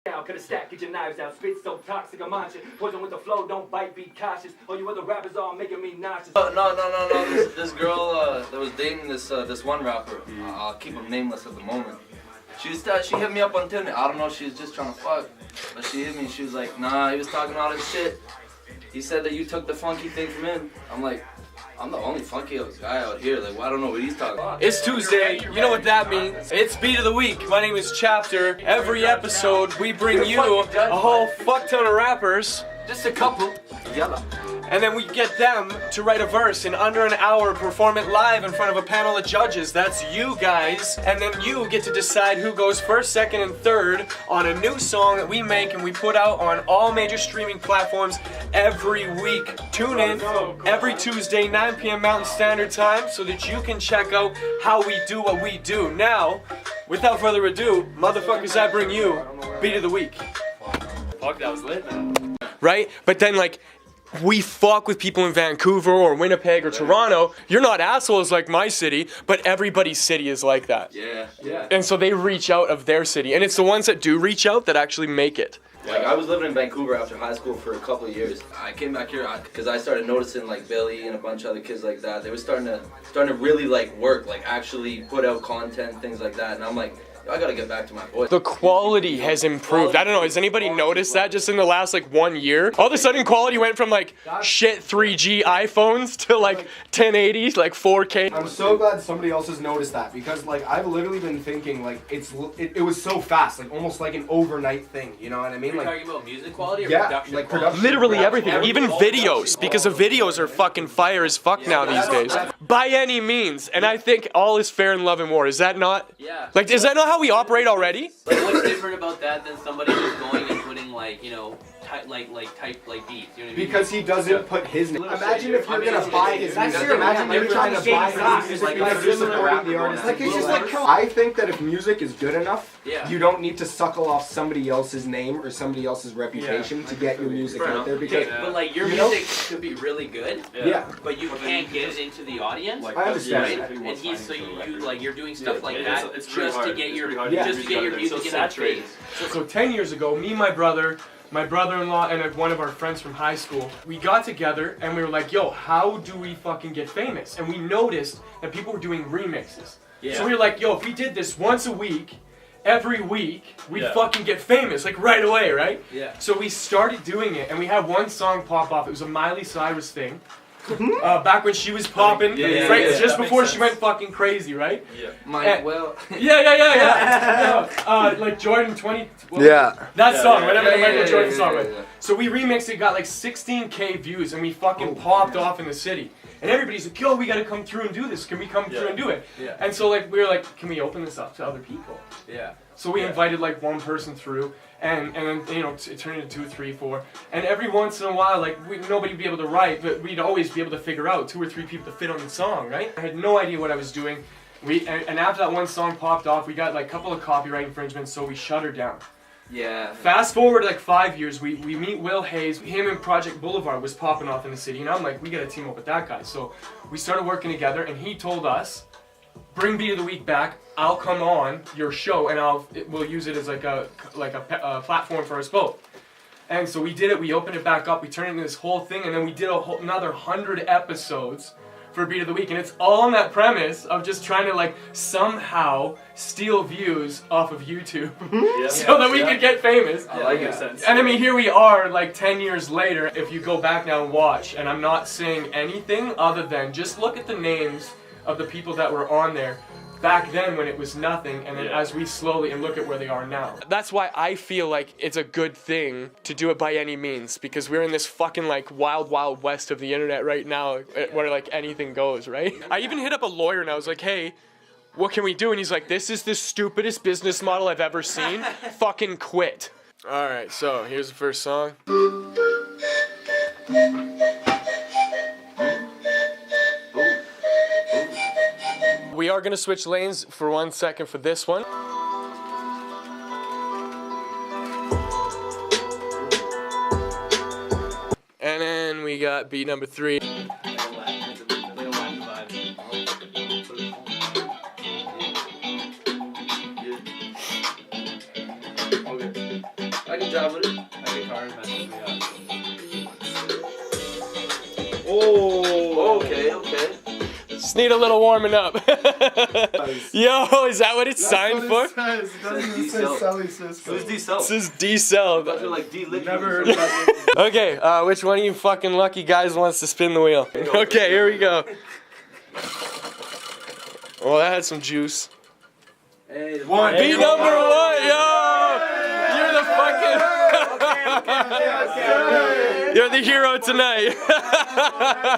Now, cut a stack, get your knives out, spit so toxic, I'm on shit. Poison with the flow, don't bite, be cautious. All you other rappers are making me nauseous. No. This girl that was dating this one rapper, I'll keep him nameless at the moment. She hit me up on Tinder. I don't know, she was just trying to fuck. But she hit me, she was like, nah, he was talking all this shit. He said that you took the funky thing from him. I'm like, I'm the only funky guy out here. Like, well, I don't know what he's talking about. It's Tuesday. You know what that means. It's Beat of the Week. My name is Chapter. Every episode, we bring you a whole fuck ton of rappers. Just a couple. Yellow. And then we get them to write a verse in under an hour, perform it live in front of a panel of judges. That's you guys. And then you get to decide who goes first, second, and third on a new song that we make and we put out on all major streaming platforms every week. Tune in every Tuesday, 9 p.m. Mountain Standard Time, so that you can check out how we do what we do. Now, without further ado, motherfuckers, I bring you Beat of the Week. Fuck, that was lit, man. Right? But then, like, we fuck with people in Vancouver or Winnipeg or Toronto. You're not assholes like my city, but everybody's city is like that. Yeah. And so they reach out of their city. And it's the ones that do reach out that actually make it. Like, I was living in Vancouver after high school for a couple of years. I came back here because I started noticing, like, Billy and a bunch of other kids like that. They were starting to really, like, work, like, actually put out content, things like that. And I'm like, I gotta get back to my boys. The quality has improved. I don't know, has anybody noticed that just in the last like 1 year? All of a sudden quality went from like shit 3G iPhones to like 1080s, like 4K. I'm so glad somebody else has noticed that, because like I've literally been thinking like it was so fast, like almost like an overnight thing, you know what I mean? Are you Like, talking about music quality or yeah, production like quality? production. Literally everything, even videos, because the videos are fucking fire as fuck now these days. By any means, and I think all is fair in love and war. Is that not? Yeah. Like, is that not how we operate already? Like, what's different about that than somebody who's going and putting like, you know, type beats? You know what I mean? Because he doesn't put his name. Imagine if you're gonna it's- buy his that's music. true. Imagine you're trying to buy his music Like, because it's you're similar supporting rap the artist. going Like, it's just on. like, I think that if music is good enough, Yeah. you don't need to suckle off somebody else's name or somebody else's reputation to get your music out there, because But like your You know? music could be really good, yeah. but you can't get it into the audience. I understand. Right? And he's so you like you're doing stuff like it's- that it's just really to hard. get It's your really hard to just to get your music in that phase. So 10 years ago, me, my brother-in-law, and one of our friends from high school, we got together and we were like, yo, how do we fucking get famous? And we noticed that people were doing remixes. Yeah. So we were like, yo, if we did this once a week, every week, we'd Yeah. fucking get famous, like right away, right? Yeah. So we started doing it, and we had one song pop off. It was a Miley Cyrus thing. Back when she was popping, Yeah, right? yeah, Just that before makes she sense. went fucking crazy, right? Mike, well, Yeah. Like Jordan 20. That song, whatever the Michael Jordan song was. So we remixed it, got like 16K views, and we fucking popped off in the city. And everybody's like, yo, we gotta come through and do this. Can we come through and do it? Yeah. And so like we were like, can we open this up to other people? Yeah. So we invited like one person through, and then you know it turned into 2, 3, 4, and every once in a while like nobody'd be able to write, but we'd always be able to figure out 2 or 3 people to fit on the song, right? I had no idea what I was doing. And after that one song popped off, we got like a couple of copyright infringements, so we shut her down. yeah. Fast forward like 5 years, we meet Will Hayes. Him and Project Boulevard was popping off in the city, and I'm like, we gotta team up with that guy. So we started working together, and he told us, bring Beat of the Week back. I'll come on your show, and we'll use it as like a platform for us both. And so we did it. We opened it back up. We turned it into this whole thing, and then we did another 100 episodes for Beat of the Week, and it's all on that premise of just trying to like somehow steal views off of YouTube so that we could get famous. I like it. Sense. And I mean, here we are like 10 years later. If you go back now and watch, and I'm not saying anything other than just look at the names of the people that were on there back then when it was nothing, and then as we slowly and look at where they are now. That's why I feel like it's a good thing to do it by any means, because we're in this fucking like wild west of the internet right now where like anything goes, right? I even hit up a lawyer and I was like, hey, what can we do? And he's like, this is the stupidest business model I've ever seen. Fucking quit. Alright, so here's the first song. We are going to switch lanes for 1 second for this one. And then we got beat number 3. I can drive with it. I get cars, man. Oh, okay, okay. Just need a little warming up. Yo, is that what it's signed for? It was D-Cell. This is D-Cell. Those are like D-Liquid. Never heard of that. Okay, which one of you fucking lucky guys wants to spin the wheel? Okay, here we go. Oh, that had some juice. Hey, One. Beat number 1, yo! You're the fucking... You're the hero tonight.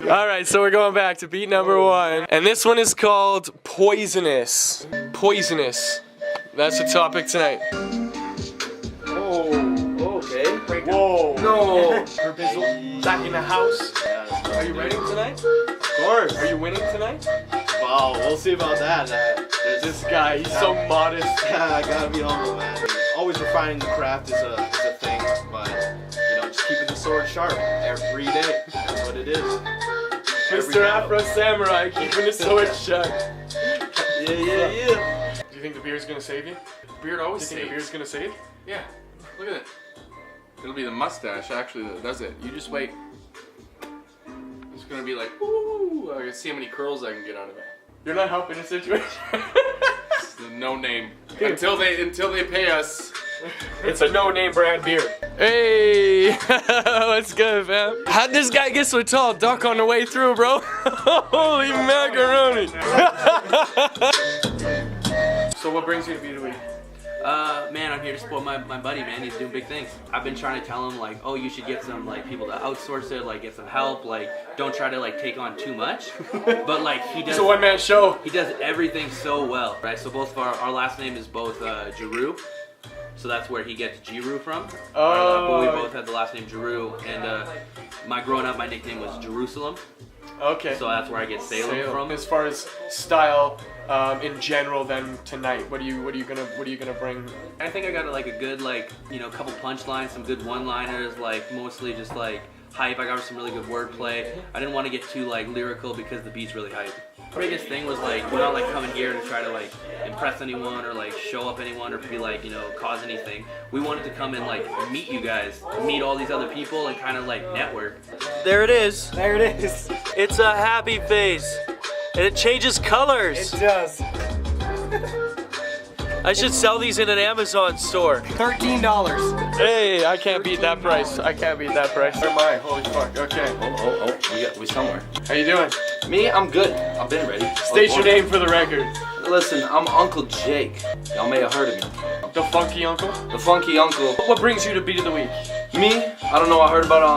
Alright, so we're going back to beat number 1. And this one is called Poisonous. Poisonous. That's the topic tonight. Oh, okay. Whoa. No. Back in the house. Are you ready tonight? Of course. Are you winning tonight? Well, we'll see about that. There's this guy, he's so modest. I gotta be humble, man. Always refining the craft is a thing, but just keeping the sword sharp every day. That's what it is. Mr. Afro Samurai, keeping the sword sharp. Yeah. Do you think the beer's gonna save you? Beard always Do you think the beer's gonna save? Yeah, look at it. It'll be the mustache actually that does it. You just wait. It's gonna be like, ooh, I can see how many curls I can get out of it. You're not helping the situation. It's the no name. Until they pay us. It's a no-name brand beer. Hey, what's good, fam? How'd this guy get so tall? Duck on the way through, bro. Holy macaroni. So what brings you to Beat of the Week? Man, I'm here to support my buddy, man. He's doing big things. I've been trying to tell him, like, oh, you should get some, like, people to outsource it, like, get some help, like, don't try to, like, take on too much. But, like, he does... It's a one-man show. He does everything so well, right? So both of our last name is both Giroux. So that's where he gets Giroux from. But we both had the last name Giroux. And growing up, my nickname was Jerusalem. Okay. So that's where I get Salem from. As far as style, in general, then tonight, what are you gonna bring? I think I got like a good couple punchlines, some good one-liners, like mostly just like hype. I got some really good wordplay. I didn't want to get too like lyrical because the beat's really hype. The biggest thing was like we're not like coming here to try to like impress anyone or like show up anyone or be like cause anything. We wanted to come and like meet you guys, meet all these other people and kind of like network. There it is. There it is. It's a happy face. And it changes colors. It does. I should sell these in an Amazon store. $13. Hey, I can't beat that price. I can't beat that price. Where am I? Holy fuck. Okay. Oh, we somewhere. How you doing? Me, I'm good. I've been ready. State your name for the record. Listen, I'm Uncle Jake. Y'all may have heard of me. The funky uncle? The funky uncle. What brings you to Beat of the Week? Me? I don't know. I heard about it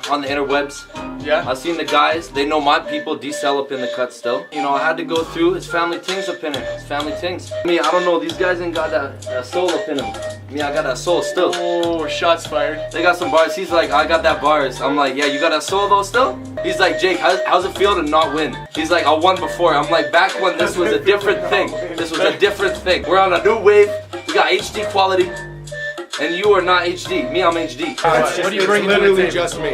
on the interwebs. Yeah? I seen the guys. They know my people. D-Cell up in the cut still. I had to go through. It's family things up in it. It's family things. Me, I don't know. These guys ain't got that soul up in them. Me, I got that soul still. Oh, shots fired. They got some bars. He's like, I got that bars. I'm like, yeah, you got that soul though still? He's like, Jake, how's it feel to not win? He's like, I won before. I'm like, back when this was a different thing. This was a different thing. We're on a new wave. We got HD quality. And you are not HD. Me, I'm HD. What do you bring? It's to the literally table? just me.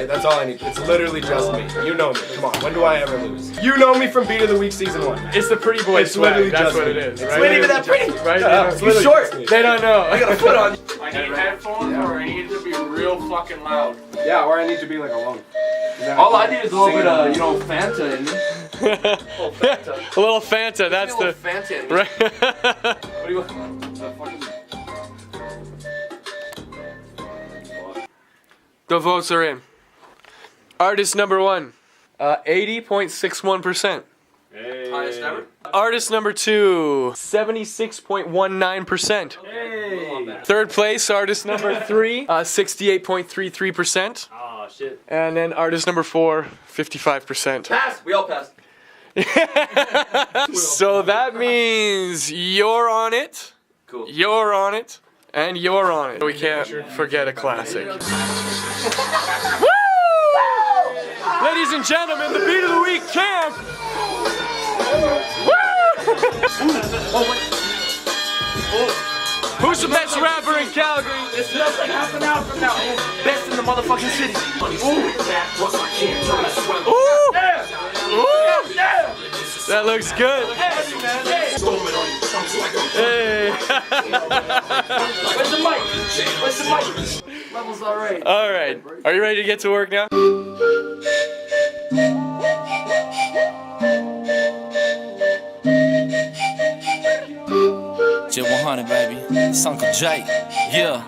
That's all I need. It's literally just me. You know me. Come on. When do I ever lose? You know me from Beat of the Week season 1. It's the pretty boy It's swag. literally That's just what me. it is, It's right? You ain't even that pretty. Right? It's You literally short. just me. They don't know. I got a foot on you. I need headphones or I need it to be real fucking loud. Yeah, or I need to be like alone. All I need is a little bit of, Fanta in me. A little Fanta, that's A little the... Fanta in me. Right. What do you want? The votes are in. Artist number 1, 80.61%. Highest ever. Artist number 2, 76.19%. Third place, artist number 3, 68.33%. Oh shit. And then artist number 4, 55%. Pass. We all passed. So that means you're on it, Cool. you're on it, and you're on it. We can't forget a classic. Woo! Ladies and gentlemen, the Beat of the Week champ! Who's the best rapper in Calgary? It smells like half an hour from now. Best in the motherfucking city. Ooh! Ooh! That looks good. Hey. Where's the mic? Where's the mic? Level's alright. All right. Are you ready to get to work now? J100, baby. It's Uncle Jay. Yeah.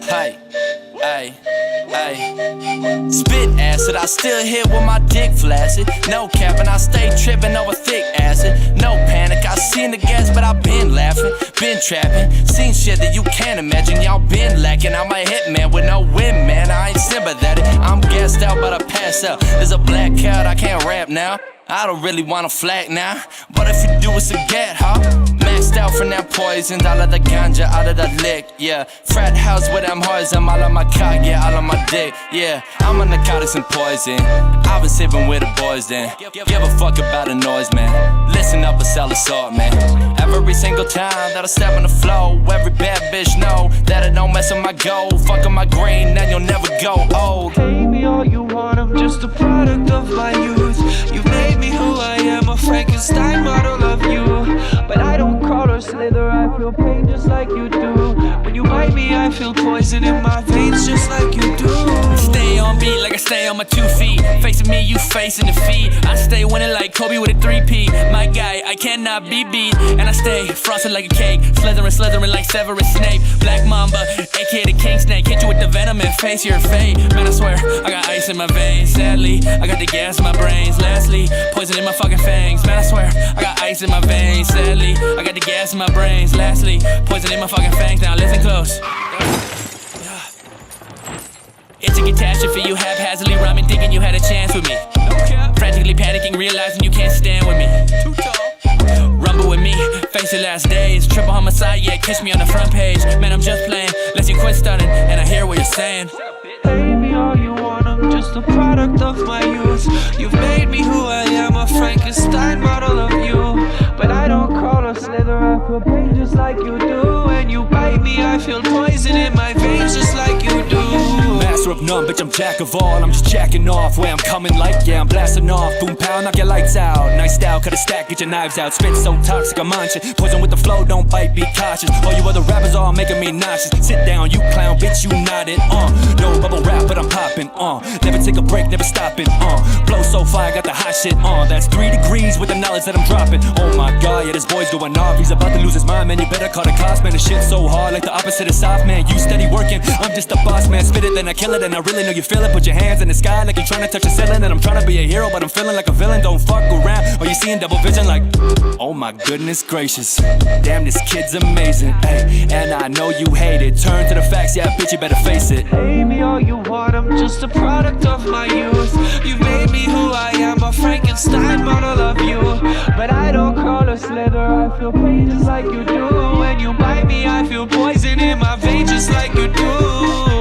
Hey. Hey. Hey. Spit acid, I still hit with my dick flaccid. No capping, I stay tripping over thick acid. No panic, I seen the gas, but I been laughing, been trapping. Seen shit that you can't imagine, y'all been lacking. I'm a hitman with no win, man. I ain't sympathetic. I'm gassed out, but I pass out. There's a blackout, I can't rap now. I don't really wanna flag now, but if you do, it's a get, huh? Maxed out from that poison, all of the ganja, out of the lick, yeah. Frat house with them hoes, I'm all on my cock, yeah, all on my dick, yeah. I'm on narcotics and poison, I've been sipping with the boys then. Give a fuck about the noise, man. Listen up and sell assault, man. Every single time that I step on the floor, every bad bitch know that it don't mess with my gold. Fuck on my green, then you'll never go old. Pay me all you want, I'm just a product of my youth. You've made me who I am, a Frankenstein model of you. But I don't crawl or slither, I feel pain just like you do. When you bite me, I feel poison in my veins just like you do. Stay on beat like I stay on my 2 feet. Facing me, you facing defeat. I stay winning like Kobe with a 3P. My guy, I cannot be beat. And I stay frosted like a cake, slithering like Severus Snape. Black Mamba, aka the King Snake. Hit you with the venom and face your fate. Man, I swear, I got ice in my veins. Sadly, I got the gas in my brains. Lastly, poison in my fucking fangs. Man, I swear, I got ice in my veins. Sadly, I got the gas in my brains. Lastly, poison in my fucking fangs. Now listen close. It's a catastrophe, you haphazardly rhyming, thinking you had a chance with me. Frantically panicking, realizing you can't stand with me. Too tall. Rumble with me, face your last days. Triple homicide, yeah, kiss me on the front page. Man, I'm just playing, let you quit stunning, and I hear what you're saying. Pay me all you want, I'm just a product of my youth. You've made me who I am, a Frankenstein model of you. But I don't crawl or slither, I feel pain just like you do. When you bite me, I feel poison in my veins just like you do. Master of none, bitch, I'm jack of all. I'm just jacking off where I'm coming like, yeah, I'm blasting off. Boom, pow, knock your lights out. Nice style, cut a stack, get your knives out. Spit so toxic, I'm on shit. Poison with the flow, don't bite, be cautious. All you other rappers are making me nauseous. Sit down, you clown, bitch, you nodded, no bubble rap, but I'm popping, never take a break, never stopping, blow so fire, got the hot shit, that's 3 degrees with the knowledge that I'm dropping. Oh my god, yeah, this boy's going off. He's about to lose his mind, man, you better call the cops, man. This shit's so hard, like the opposite of soft, man. You steady working, I'm just a boss, man. Spit it, then I kill it, and I really know you feel it. Put your hands in the sky like you're trying to touch the ceiling. And I'm trying to be a hero, but I'm feeling like a villain. Don't fuck around, or you seeing double vision like, oh my goodness gracious. Damn, this kid's amazing, ay, and I know you hate it. Turn to the facts, yeah, bitch, you better face it. Pay me all you want, I'm just a product of my youth. You've made me who I am, a Frankenstein model of you. But I don't crawl or slither, I feel pain just like you do. When you bite me, I feel poison in my veins just like you do.